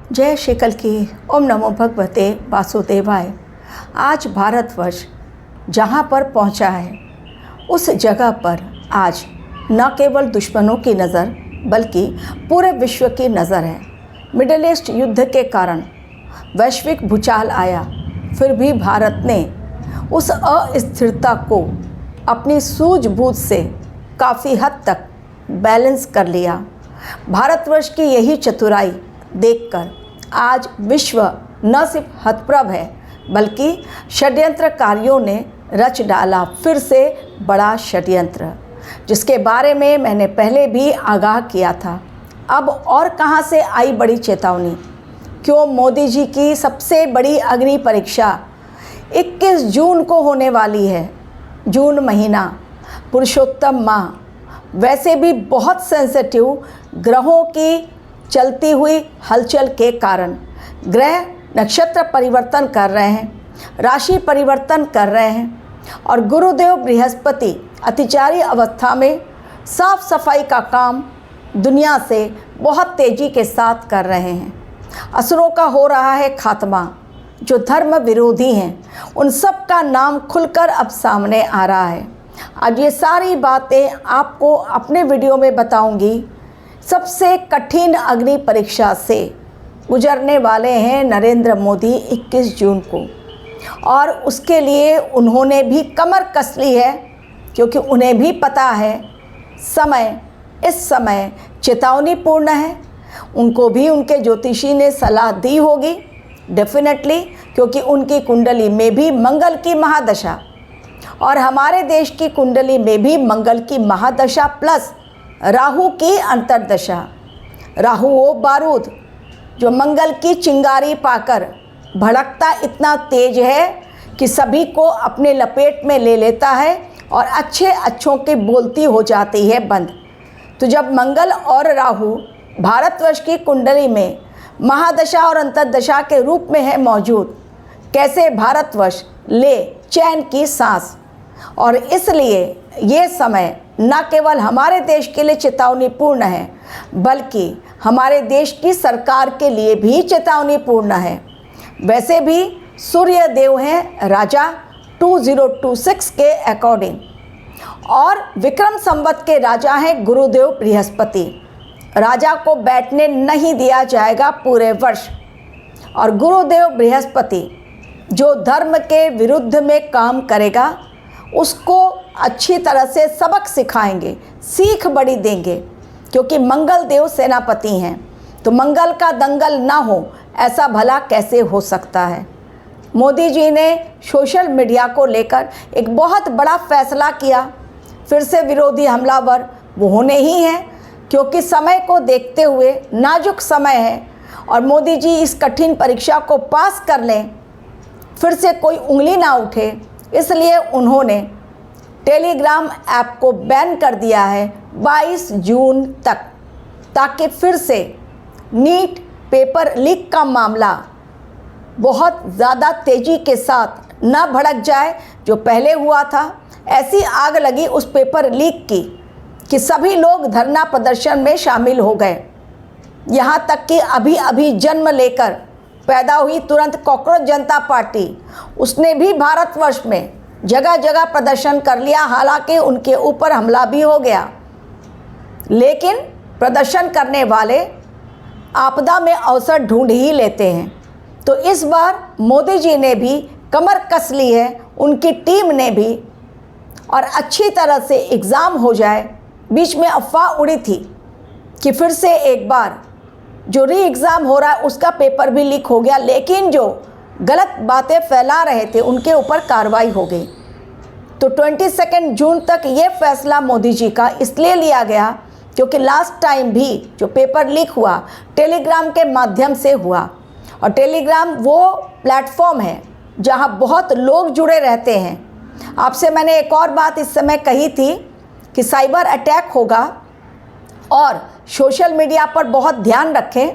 जय श्री कल की। ओम नमो भगवते वासुदेवाय। आज भारतवर्ष जहाँ पर पहुँचा है उस जगह पर आज न केवल दुश्मनों की नज़र बल्कि पूरे विश्व की नज़र है। मिडिल ईस्ट युद्ध के कारण वैश्विक भूचाल आया, फिर भी भारत ने उस अस्थिरता को अपनी सूझबूझ से काफ़ी हद तक बैलेंस कर लिया। भारतवर्ष की यही चतुराई देखकर आज विश्व न सिर्फ हतप्रभ है बल्कि षड्यंत्रकारियों ने रच डाला फिर से बड़ा षड्यंत्र, जिसके बारे में मैंने पहले भी आगाह किया था। अब और कहां से आई बड़ी चेतावनी? क्यों मोदी जी की सबसे बड़ी अग्नि परीक्षा 21 जून को होने वाली है। जून महीना, पुरुषोत्तम माह, वैसे भी बहुत सेंसिटिव ग्रहों की चलती हुई हलचल के कारण ग्रह नक्षत्र परिवर्तन कर रहे हैं, राशि परिवर्तन कर रहे हैं और गुरुदेव बृहस्पति अतिचारी अवस्था में साफ सफाई का काम दुनिया से बहुत तेज़ी के साथ कर रहे हैं। असुरों का हो रहा है खात्मा। जो धर्म विरोधी हैं उन सब का नाम खुलकर अब सामने आ रहा है। आज ये सारी बातें आपको अपने वीडियो में बताऊंगी। सबसे कठिन अग्नि परीक्षा से गुजरने वाले हैं नरेंद्र मोदी 21 जून को, और उसके लिए उन्होंने भी कमर कस ली है, क्योंकि उन्हें भी पता है इस समय चेतावनीपूर्ण है। उनको भी उनके ज्योतिषी ने सलाह दी होगी डेफिनेटली, क्योंकि उनकी कुंडली में भी मंगल की महादशा और हमारे देश की कुंडली में भी मंगल की महादशा प्लस राहु की अंतर्दशा। राहु वो बारूद जो मंगल की चिंगारी पाकर भड़कता इतना तेज है कि सभी को अपने लपेट में ले लेता है और अच्छों की बोलती हो जाती है बंद। तो जब मंगल और राहु भारतवर्ष की कुंडली में महादशा और अंतर्दशा के रूप में है मौजूद, कैसे भारतवर्ष ले चैन की सांस। और इसलिए ये समय न केवल हमारे देश के लिए चेतावनीपूर्ण है बल्कि हमारे देश की सरकार के लिए भी चेतावनीपूर्ण है। वैसे भी सूर्य देव हैं राजा 2026 के अकॉर्डिंग, और विक्रम संवत के राजा हैं गुरुदेव बृहस्पति। राजा को बैठने नहीं दिया जाएगा पूरे वर्ष, और गुरुदेव बृहस्पति जो धर्म के विरुद्ध में काम करेगा उसको अच्छी तरह से सबक सिखाएंगे, सीख बड़ी देंगे, क्योंकि मंगल देव सेनापति हैं। तो मंगल का दंगल ना हो ऐसा भला कैसे हो सकता है। मोदी जी ने सोशल मीडिया को लेकर एक बहुत बड़ा फैसला किया। फिर से विरोधी हमलावर वो होने ही हैं, क्योंकि समय को देखते हुए नाजुक समय है और मोदी जी इस कठिन परीक्षा को पास कर लें, फिर से कोई उंगली ना उठे, इसलिए उन्होंने टेलीग्राम ऐप को बैन कर दिया है 22 जून तक, ताकि फिर से नीट पेपर लीक का मामला बहुत ज़्यादा तेज़ी के साथ न भड़क जाए जो पहले हुआ था। ऐसी आग लगी उस पेपर लीक की कि सभी लोग धरना प्रदर्शन में शामिल हो गए। यहाँ तक कि अभी जन्म लेकर पैदा हुई तुरंत कॉकरोच जनता पार्टी, उसने भी भारतवर्ष में जगह जगह प्रदर्शन कर लिया। हालांकि उनके ऊपर हमला भी हो गया, लेकिन प्रदर्शन करने वाले आपदा में अवसर ढूंढ ही लेते हैं। तो इस बार मोदी जी ने भी कमर कस ली है, उनकी टीम ने भी, और अच्छी तरह से एग्ज़ाम हो जाए। बीच में अफवाह उड़ी थी कि फिर से एक बार जो री एग्ज़ाम हो रहा है उसका पेपर भी लीक हो गया, लेकिन जो गलत बातें फैला रहे थे उनके ऊपर कार्रवाई हो गई। तो 22 जून तक ये फैसला मोदी जी का इसलिए लिया गया क्योंकि लास्ट टाइम भी जो पेपर लीक हुआ टेलीग्राम के माध्यम से हुआ, और टेलीग्राम वो प्लेटफॉर्म है जहां बहुत लोग जुड़े रहते हैं। आपसे मैंने एक और बात इस समय कही थी कि साइबर अटैक होगा और सोशल मीडिया पर बहुत ध्यान रखें।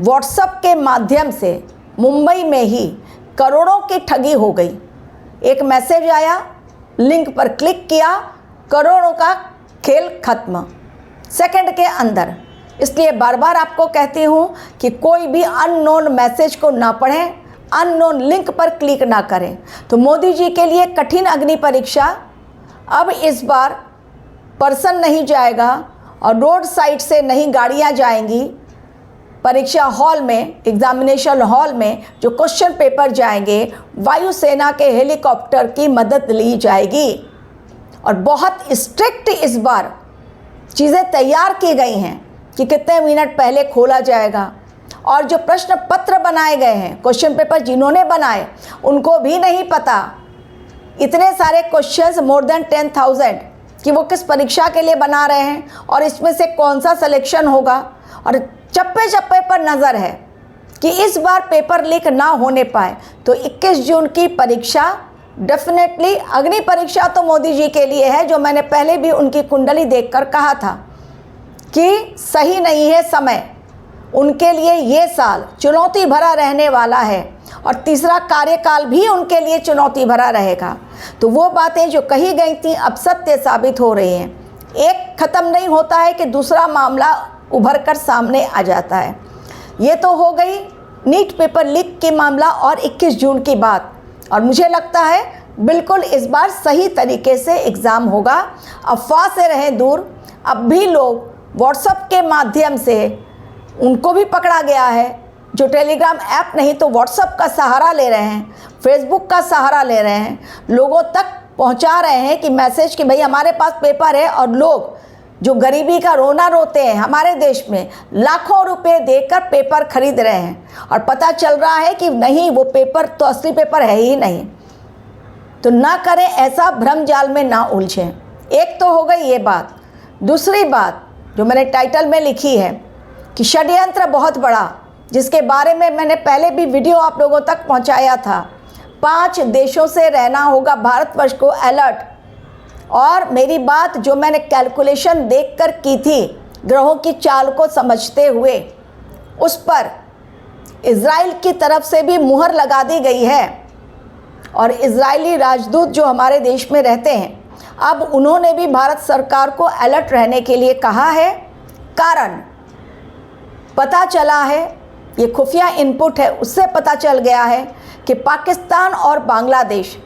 व्हाट्सएप के माध्यम से मुंबई में ही करोड़ों की ठगी हो गई। एक मैसेज आया, लिंक पर क्लिक किया, करोड़ों का खेल खत्म। सेकंड के अंदर इसलिए बार बार आपको कहती हूँ कि कोई भी अननोन मैसेज को ना पढ़ें, अननोन लिंक पर क्लिक ना करें। तो मोदी जी के लिए कठिन अग्नि परीक्षा। अब इस बार पर्सन नहीं जाएगा और रोड साइड से नहीं गाड़ियाँ जाएंगी। परीक्षा हॉल में, एग्जामिनेशन हॉल में जो क्वेश्चन पेपर जाएंगे, वायुसेना के हेलीकॉप्टर की मदद ली जाएगी। और बहुत स्ट्रिक्ट इस बार चीज़ें तैयार की गई हैं कि कितने मिनट पहले खोला जाएगा। और जो प्रश्न पत्र बनाए गए हैं, क्वेश्चन पेपर जिन्होंने बनाए उनको भी नहीं पता, इतने सारे क्वेश्चंस मोर देन 10,000 कि वो किस परीक्षा के लिए बना रहे हैं और इसमें से कौन सा सिलेक्शन होगा। और चप्पे चप्पे पर नज़र है कि इस बार पेपर लीक ना होने पाए। तो 21 जून की परीक्षा डेफिनेटली अग्नि परीक्षा तो मोदी जी के लिए है, जो मैंने पहले भी उनकी कुंडली देखकर कहा था कि सही नहीं है समय। उनके लिए ये साल चुनौती भरा रहने वाला है और तीसरा कार्यकाल भी उनके लिए चुनौती भरा रहेगा। तो वो बातें जो कही गई थी अब सत्य साबित हो रही हैं। एक ख़त्म नहीं होता है कि दूसरा मामला उभर कर सामने आ जाता है। ये तो हो गई नीट पेपर लीक के मामला और 21 जून की बात। और मुझे लगता है बिल्कुल इस बार सही तरीके से एग्ज़ाम होगा। अफवाह से रहें दूर। अब भी लोग व्हाट्सएप के माध्यम से, उनको भी पकड़ा गया है जो टेलीग्राम ऐप नहीं तो व्हाट्सएप का सहारा ले रहे हैं, फेसबुक का सहारा ले रहे हैं, लोगों तक पहुंचा रहे हैं कि मैसेज कि भाई हमारे पास पेपर है। और लोग जो गरीबी का रोना रोते हैं हमारे देश में, लाखों रुपए देकर पेपर खरीद रहे हैं और पता चल रहा है कि नहीं, वो पेपर तो असली पेपर है ही नहीं। तो ना करें ऐसा, भ्रम जाल में ना उलझें। एक तो हो गई ये बात। दूसरी बात जो मैंने टाइटल में लिखी है कि षड्यंत्र बहुत बड़ा, जिसके बारे में मैंने पहले भी वीडियो आप लोगों तक पहुंचाया था। 5 देशों से रहना होगा भारतवर्ष को अलर्ट। और मेरी बात जो मैंने कैलकुलेशन देखकर की थी, ग्रहों की चाल को समझते हुए, उस पर इज़राइल की तरफ से भी मुहर लगा दी गई है। और इज़राइली राजदूत जो हमारे देश में रहते हैं, अब उन्होंने भी भारत सरकार को अलर्ट रहने के लिए कहा है। कारण पता चला है, ये खुफिया इनपुट है, उससे पता चल गया है कि पाकिस्तान और बांग्लादेश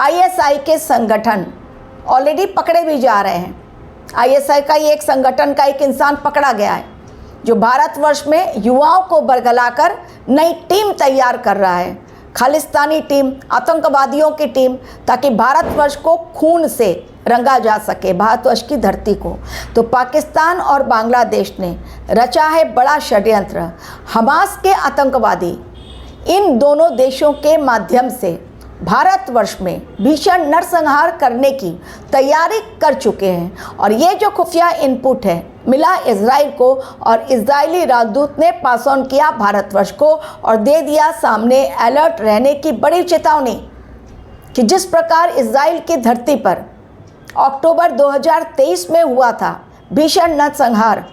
ISI के संगठन ऑलरेडी पकड़े भी जा रहे हैं। ISI का ये एक संगठन का एक इंसान पकड़ा गया है जो भारतवर्ष में युवाओं को बरगलाकर नई टीम तैयार कर रहा है, खालिस्तानी टीम, आतंकवादियों की टीम, ताकि भारतवर्ष को खून से रंगा जा सके, भारतवर्ष की धरती को। तो पाकिस्तान और बांग्लादेश ने रचा है बड़ा षड्यंत्र। हमास के आतंकवादी इन दोनों देशों के माध्यम से भारतवर्ष में भीषण नरसंहार करने की तैयारी कर चुके हैं। और ये जो खुफिया इनपुट है मिला इज़राइल को, और इज़राइली राजदूत ने पास ऑन किया भारतवर्ष को और दे दिया सामने अलर्ट रहने की बड़ी चेतावनी कि जिस प्रकार इज़राइल की धरती पर अक्टूबर 2023 में हुआ था भीषण नरसंहार,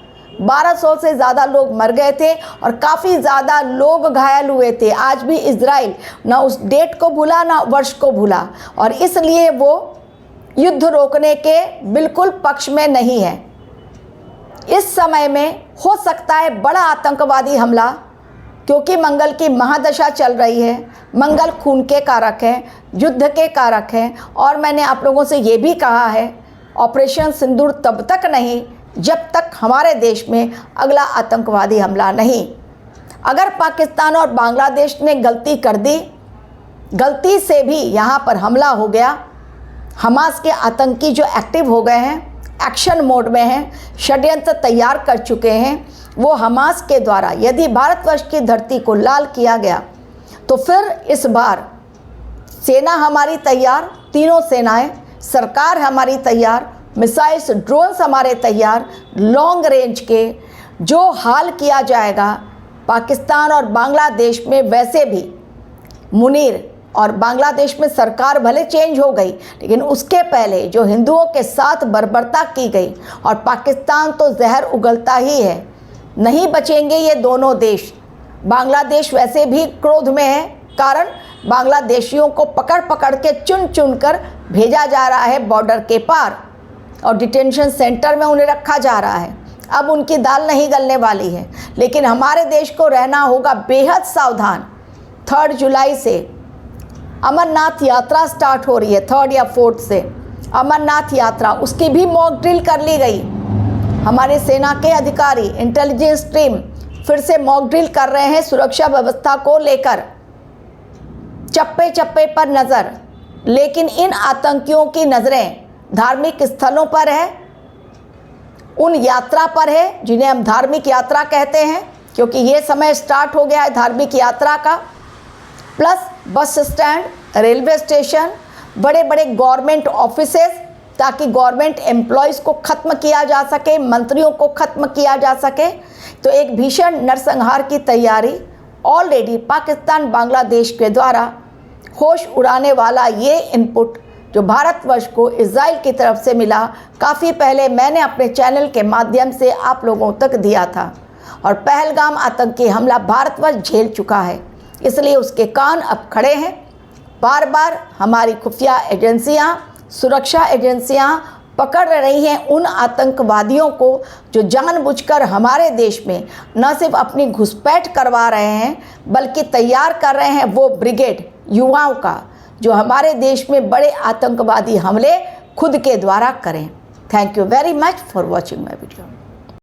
1200 से ज़्यादा लोग मर गए थे और काफ़ी ज़्यादा लोग घायल हुए थे। आज भी इज़राइल ना उस डेट को भूला ना वर्ष को भूला, और इसलिए वो युद्ध रोकने के बिल्कुल पक्ष में नहीं है। इस समय में हो सकता है बड़ा आतंकवादी हमला, क्योंकि मंगल की महादशा चल रही है। मंगल खून के कारक हैं, युद्ध के कारक हैं। और मैंने आप लोगों से ये भी कहा है, ऑपरेशन सिंदूर तब तक नहीं जब तक हमारे देश में अगला आतंकवादी हमला नहीं। अगर पाकिस्तान और बांग्लादेश ने गलती कर दी, गलती से भी यहाँ पर हमला हो गया, हमास के आतंकी जो एक्टिव हो गए हैं, एक्शन मोड में हैं, षड्यंत्र तैयार कर चुके हैं, वो हमास के द्वारा यदि भारतवर्ष की धरती को लाल किया गया तो फिर इस बार सेना हमारी तैयार, तीनों सेनाएं, सरकार हमारी तैयार, मिसाइल्स, ड्रोन्स हमारे तैयार, लॉन्ग रेंज के, जो हाल किया जाएगा पाकिस्तान और बांग्लादेश में। वैसे भी मुनीर और बांग्लादेश में सरकार भले चेंज हो गई, लेकिन उसके पहले जो हिंदुओं के साथ बर्बरता की गई, और पाकिस्तान तो जहर उगलता ही है, नहीं बचेंगे ये दोनों देश। बांग्लादेश वैसे भी क्रोध में है, कारण बांग्लादेशियों को पकड़ पकड़ के चुन चुन कर भेजा जा रहा है बॉर्डर के पार, और डिटेंशन सेंटर में उन्हें रखा जा रहा है। अब उनकी दाल नहीं गलने वाली है। लेकिन हमारे देश को रहना होगा बेहद सावधान। 3 जुलाई से अमरनाथ यात्रा स्टार्ट हो रही है, 3 या 4 से अमरनाथ यात्रा, उसकी भी मॉक ड्रिल कर ली गई। हमारे सेना के अधिकारी, इंटेलिजेंस टीम फिर से मॉक ड्रिल कर रहे हैं सुरक्षा व्यवस्था को लेकर, चप्पे चप्पे पर नज़र। लेकिन इन आतंकियों की नज़रें धार्मिक स्थलों पर है, उन यात्रा पर है जिन्हें हम धार्मिक यात्रा कहते हैं, क्योंकि ये समय स्टार्ट हो गया है धार्मिक यात्रा का। Plus bus stand, railway station, बड़े बड़े गवर्नमेंट ऑफिसेस, ताकि गवर्नमेंट एम्प्लॉयज़ को ख़त्म किया जा सके, मंत्रियों को ख़त्म किया जा सके। तो एक भीषण नरसंहार की तैयारी ऑलरेडी पाकिस्तान बांग्लादेश के द्वारा होश उड़ाने वाला ये इनपुट जो भारतवर्ष को इजराइल की तरफ से मिला, काफ़ी पहले मैंने अपने चैनल के माध्यम से आप लोगों तक दिया था। और पहलगाम आतंकी हमला भारतवर्ष झेल चुका है, इसलिए उसके कान अब खड़े हैं। बार बार हमारी खुफिया एजेंसियां, सुरक्षा एजेंसियां पकड़ रही हैं उन आतंकवादियों को जो जानबूझकर हमारे देश में न सिर्फ अपनी घुसपैठ करवा रहे हैं, बल्कि तैयार कर रहे हैं वो ब्रिगेड युवाओं का जो हमारे देश में बड़े आतंकवादी हमले खुद के द्वारा करें। Thank you very much for watching my video.